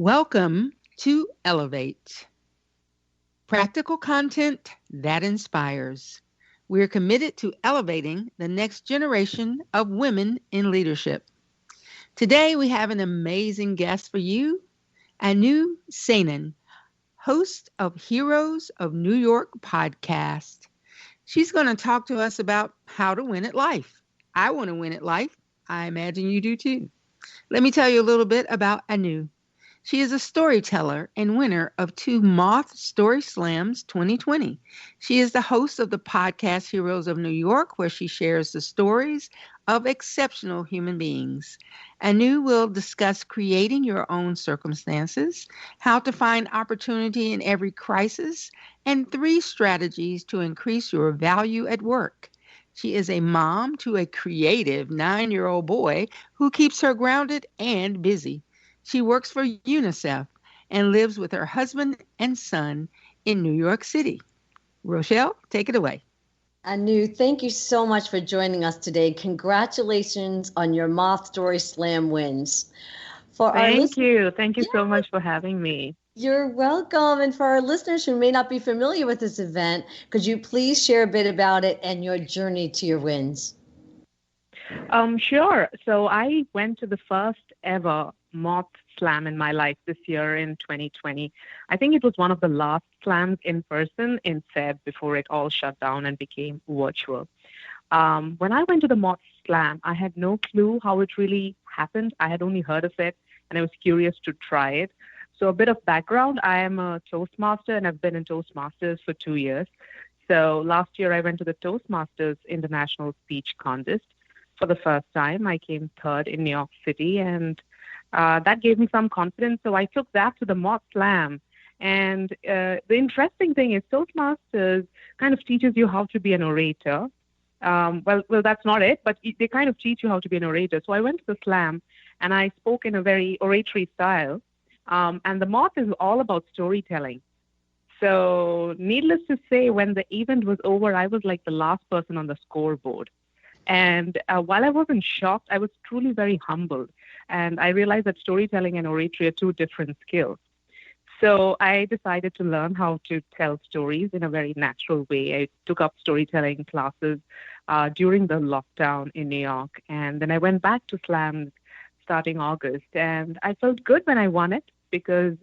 Welcome to Elevate, practical content that inspires. We're committed to elevating the next generation of women in leadership. Today, we have an amazing guest for you, Anu Senan, host of Heroes of New York podcast. She's going to talk to us about how to win at life. I want to win at life. I imagine you do too. Let me tell you a little bit about Anu. She is a storyteller and winner of two Moth Story Slams 2020. She is the host of the podcast Heroes of New York, where she shares the stories of exceptional human beings. Anu will discuss creating your own circumstances, how to find opportunity in every crisis, and 3 strategies to increase your value at work. She is a mom to a creative 9-year-old boy who keeps her grounded and busy. She works for UNICEF and lives with her husband and son in New York City. Rochelle, take it away. Anu, thank you so much for joining us today. Congratulations on your Moth Story Slam wins. Thank you. Thank you so much for having me. You're welcome. And for our listeners who may not be familiar with this event, could you please share a bit about it and your journey to your wins? Sure. So I went to the first ever Moth Slam in my life this year in 2020. I think it was one of the last slams in person in Feb before it all shut down and became virtual. When I went to the Moth Slam, I had no clue how it really happened. I had only heard of it and I was curious to try it. So a bit of background, I am a Toastmaster and I've been in Toastmasters for 2 years. So last year I went to the Toastmasters International Speech Contest for the first time. I came third in New York City and that gave me some confidence. So I took that to the Moth Slam. And the interesting thing is Toastmasters kind of teaches you how to be an orator. Well, that's not it, but they kind of teach you how to be an orator. So I went to the Slam and I spoke in a very oratory style. And the Moth is all about storytelling. So needless to say, when the event was over, I was like the last person on the scoreboard. And while I wasn't shocked, I was truly very humbled. And I realized that storytelling and oratory are 2 different skills. So I decided to learn how to tell stories in a very natural way. I took up storytelling classes during the lockdown in New York. And then I went back to slams starting August. And I felt good when I won it because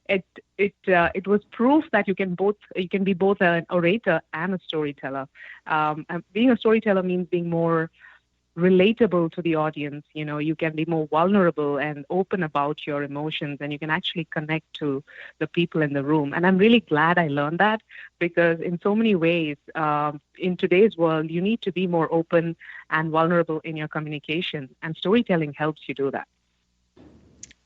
it was proof that you can be both an orator and a storyteller. And being a storyteller means being more relatable to the audience. You know, you can be more vulnerable and open about your emotions, and you can actually connect to the people in the room. And I'm really glad I learned that because in so many ways, in today's world, you need to be more open and vulnerable in your communication, and storytelling helps you do that.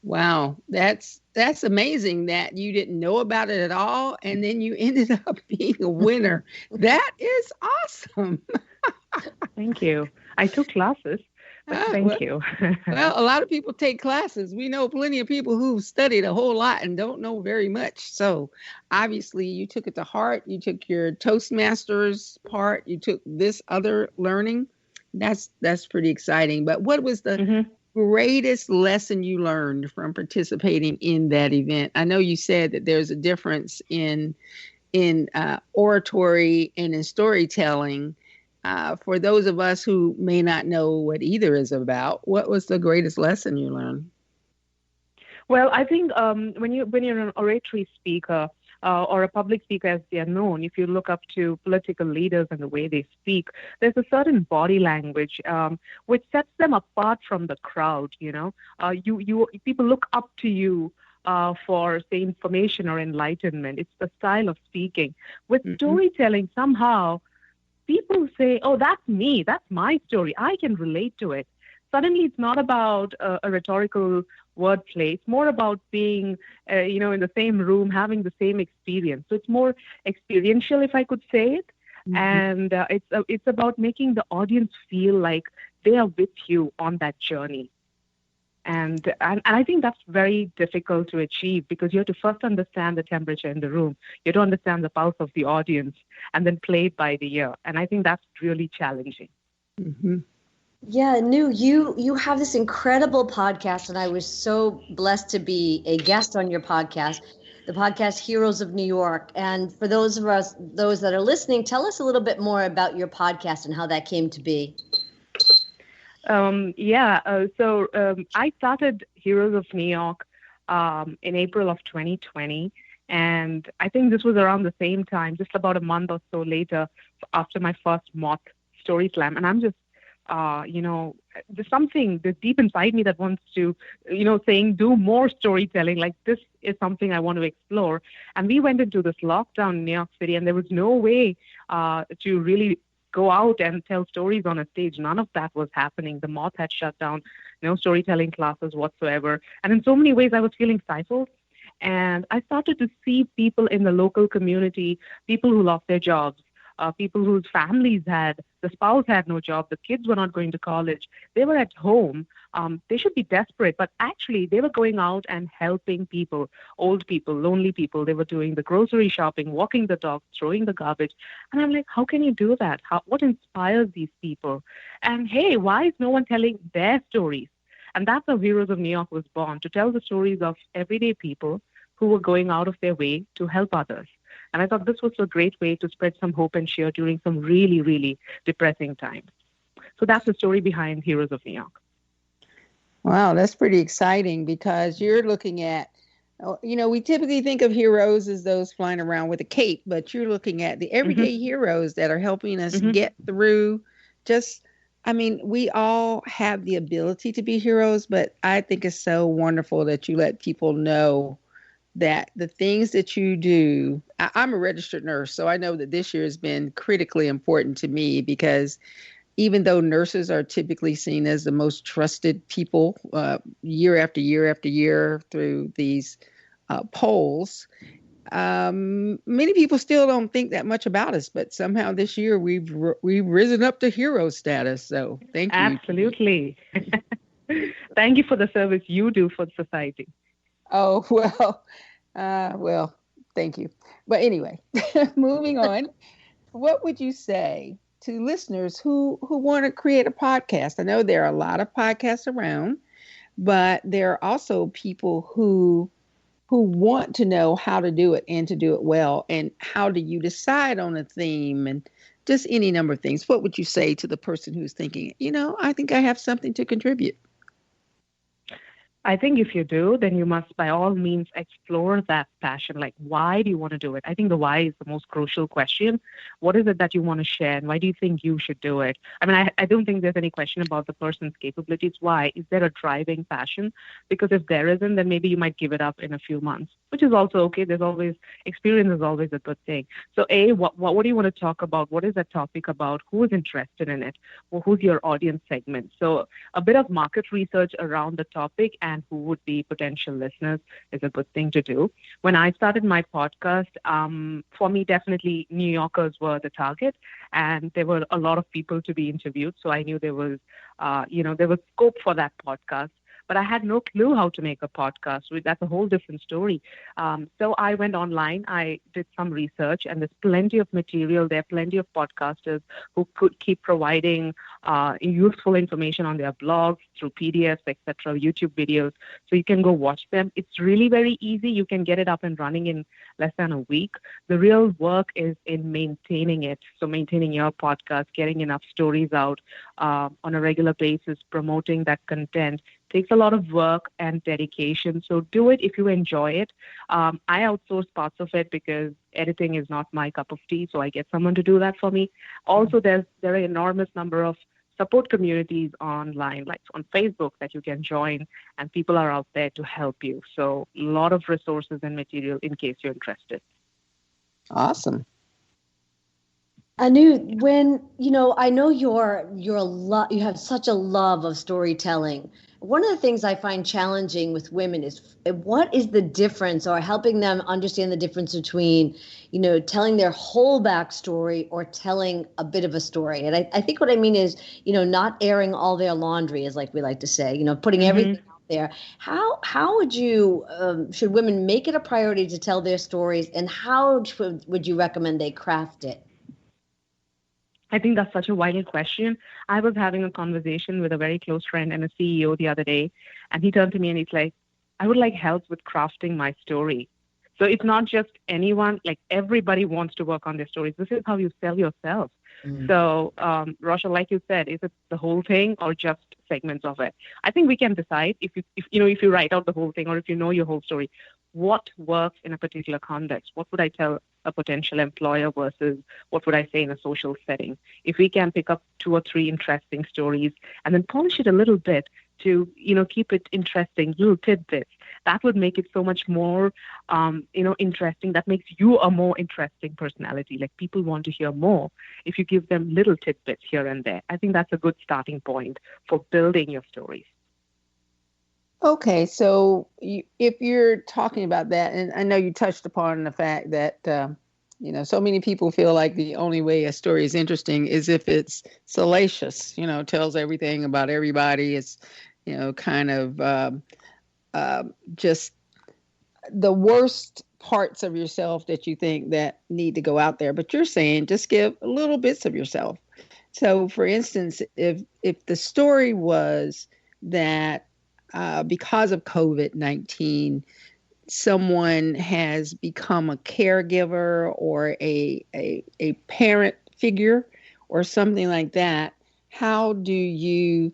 Wow, that's amazing that you didn't know about it at all, and then you ended up being a winner. That is awesome. Thank you. I took classes, but thank you. Well, a lot of people take classes. We know plenty of people who've studied a whole lot and don't know very much. So obviously you took it to heart. You took your Toastmasters part. You took this other learning. That's pretty exciting. But what was the greatest lesson you learned from participating in that event? I know you said that there's a difference in oratory and in storytelling. For those of us who may not know what either is about, what was the greatest lesson you learned? Well, I think when you're an oratory speaker or a public speaker, as they are known, if you look up to political leaders and the way they speak, there's a certain body language which sets them apart from the crowd. You know, people look up to you for, say, information or enlightenment. It's the style of speaking. With storytelling, somehow people say, oh, that's me. That's my story. I can relate to it. Suddenly, it's not about a rhetorical wordplay. It's more about being, in the same room, having the same experience. So it's more experiential, if I could say it. And it's about making the audience feel like they are with you on that journey. And I think that's very difficult to achieve because you have to first understand the temperature in the room. You have to understand the pulse of the audience and then play it by the ear. And I think that's really challenging. Yeah, Nu, you have this incredible podcast, and I was so blessed to be a guest on your podcast, the podcast Heroes of New York. And for those that are listening, tell us a little bit more about your podcast and how that came to be. I started Heroes of New York in April of 2020. And I think this was around the same time, just about a month or so later, after my first moth story slam. And I'm just, there's something that's deep inside me that wants to, saying do more storytelling. Like this is something I want to explore. And we went into this lockdown in New York City, and there was no way to really go out and tell stories on a stage. None of that was happening. The moth had shut down, no storytelling classes whatsoever. And in so many ways, I was feeling stifled. And I started to see people in the local community, people who lost their jobs, people whose families the spouse had no job, the kids were not going to college, they were at home. They should be desperate, but actually they were going out and helping people, old people, lonely people. They were doing the grocery shopping, walking the dog, throwing the garbage. And I'm like, how can you do that? What inspires these people? And hey, why is no one telling their stories? And that's how Heroes of New York was born, to tell the stories of everyday people who were going out of their way to help others. And I thought this was a great way to spread some hope and cheer during some really, really depressing times. So that's the story behind Heroes of New York. Wow, that's pretty exciting because you're looking at, we typically think of heroes as those flying around with a cape, but you're looking at the everyday heroes that are helping us get through we all have the ability to be heroes, but I think it's so wonderful that you let people know that the things that you do. I'm a registered nurse, so I know that this year has been critically important to me because even though nurses are typically seen as the most trusted people year after year after year through these polls, many people still don't think that much about us. But somehow this year we've risen up to hero status. So thank you. Absolutely. Thank you for the service you do for society. Oh, well, thank you. But anyway, moving on, what would you say to listeners who want to create a podcast? I know there are a lot of podcasts around, but there are also people who want to know how to do it and to do it well. And how do you decide on a theme and just any number of things? What would you say to the person who's thinking, I think I have something to contribute? I think if you do, then you must by all means explore that passion. Like, why do you want to do it? I think the why is the most crucial question. What is it that you want to share? And why do you think you should do it? I mean, I don't think there's any question about the person's capabilities. Why? Is there a driving passion? Because if there isn't, then maybe you might give it up in a few months, which is also okay. There's always, experience is always a good thing. So what do you want to talk about? What is that topic about? Who is interested in it? Well, who's your audience segment? So a bit of market research around the topic and who would be potential listeners is a good thing to do. When I started my podcast, for me, definitely New Yorkers were the target, and there were a lot of people to be interviewed. So I knew there was, there was scope for that podcast. But I had no clue how to make a podcast. That's a whole different story. So I went online. I did some research, and there's plenty of material. There are plenty of podcasters who could keep providing useful information on their blogs, through PDFs, etc., YouTube videos. So you can go watch them. It's really very easy. You can get it up and running in less than a week. The real work is in maintaining it. So maintaining your podcast, getting enough stories out on a regular basis, promoting that content takes a lot of work and dedication. So do it if you enjoy it. I outsource parts of it because editing is not my cup of tea. So I get someone to do that for me. Also, there are an enormous number of support communities online, like on Facebook, that you can join, and people are out there to help you. So a lot of resources and material in case you're interested. Awesome. Anu, when I know you have such a love of storytelling. One of the things I find challenging with women is what is the difference, or helping them understand the difference between, telling their whole backstory or telling a bit of a story. And I think what I mean is, not airing all their laundry, is like we like to say, putting everything out there. How would you, should women make it a priority to tell their stories, and how would you recommend they craft it? I think that's such a vital question. I was having a conversation with a very close friend and a CEO the other day, and he turned to me and he's like, I would like help with crafting my story. So it's not just anyone, like everybody wants to work on their stories. This is how you sell yourself. Mm. So, Rosha, like you said, is it the whole thing or just segments of it? I think we can decide if you write out the whole thing or if you know your whole story, what works in a particular context. What would I tell a potential employer versus what would I say in a social setting? If we can pick up two or three interesting stories and then polish it a little bit to keep it interesting, little tidbits, that would make it so much more interesting. That makes you a more interesting personality. Like people want to hear more if you give them little tidbits here and there. I think that's a good starting point for building your stories. Okay, so if you're talking about that, and I know you touched upon the fact that so many people feel like the only way a story is interesting is if it's salacious, tells everything about everybody. It's kind of just the worst parts of yourself that you think that need to go out there. But you're saying just give little bits of yourself. So, for instance, if the story was that because of COVID-19, someone has become a caregiver or a parent figure or something like that, how do you,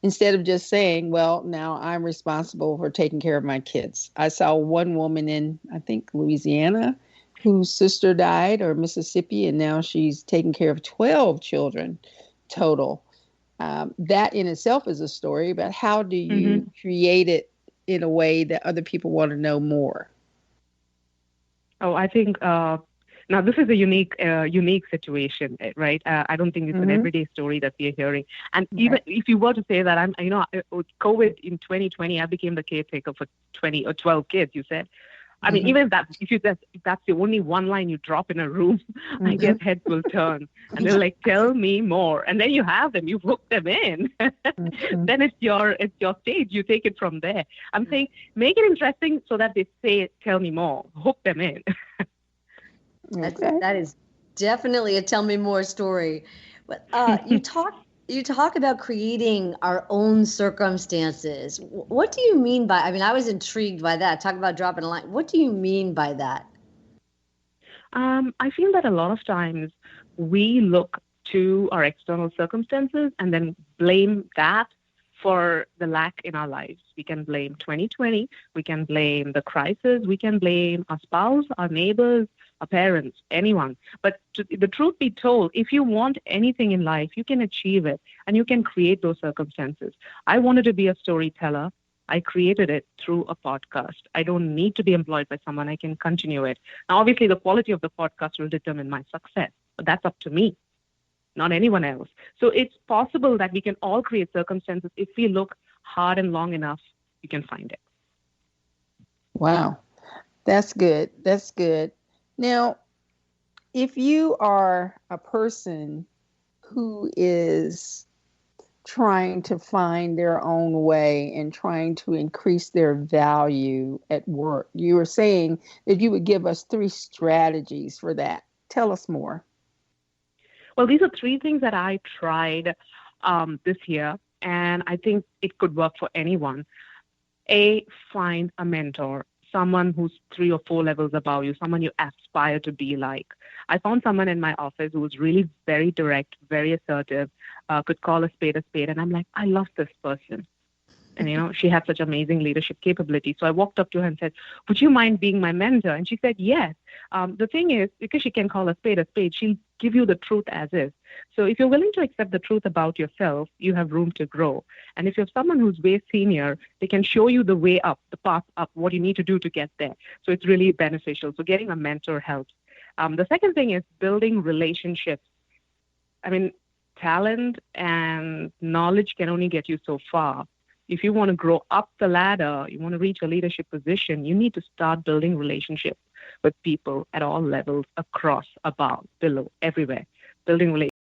instead of just saying, well, now I'm responsible for taking care of my kids. I saw one woman in, I think, Louisiana, whose sister died, or Mississippi, and now she's taking care of 12 children total. That in itself is a story, but how do you create it in a way that other people want to know more? Oh, I think now this is a unique situation, right? I don't think it's an everyday story that we are hearing. And even if you were to say that with COVID in 2020, I became the caretaker for 20 or 12 kids, you said. I mean, even if that's the only one line you drop in a room, I guess heads will turn and they're like, "Tell me more." And then you have them, you hook them in. Then it's your stage. You take it from there. I'm saying make it interesting so that they say, "Tell me more." Hook them in. That is definitely a tell me more story. But you talk about creating our own circumstances. What do you mean by, I mean, I was intrigued by that. Talk about dropping a line. What do you mean by that? I feel that a lot of times we look to our external circumstances and then blame that for the lack in our lives. We can blame 2020, we can blame the crisis, we can blame our spouse, our neighbors, our parents, anyone. But the truth be told, if you want anything in life, you can achieve it and you can create those circumstances. I wanted to be a storyteller. I created it through a podcast. I don't need to be employed by someone. I can continue it. Now, obviously, the quality of the podcast will determine my success, but that's up to me, not anyone else. So it's possible that we can all create circumstances. If we look hard and long enough, you can find it. Wow. That's good. That's good. Now, if you are a person who is trying to find their own way and trying to increase their value at work, you were saying that you would give us 3 strategies for that. Tell us more. Well, these are 3 things that I tried this year, and I think it could work for anyone. Find a mentor, someone who's 3 or 4 levels above you, someone you aspire to be like. I found someone in my office who was really very direct, very assertive, could call a spade, and I'm like, I love this person. And, she had such amazing leadership capability. So I walked up to her and said, would you mind being my mentor? And she said, yes. The thing is, because she can call a spade, she'll give you the truth as is. So if you're willing to accept the truth about yourself, you have room to grow. And if you're someone who's way senior, they can show you the way up, the path up, what you need to do to get there. So it's really beneficial. So getting a mentor helps. The second thing is building relationships. I mean, talent and knowledge can only get you so far. If you want to grow up the ladder, you want to reach a leadership position, you need to start building relationships with people at all levels, across, above, below, everywhere. Building relationships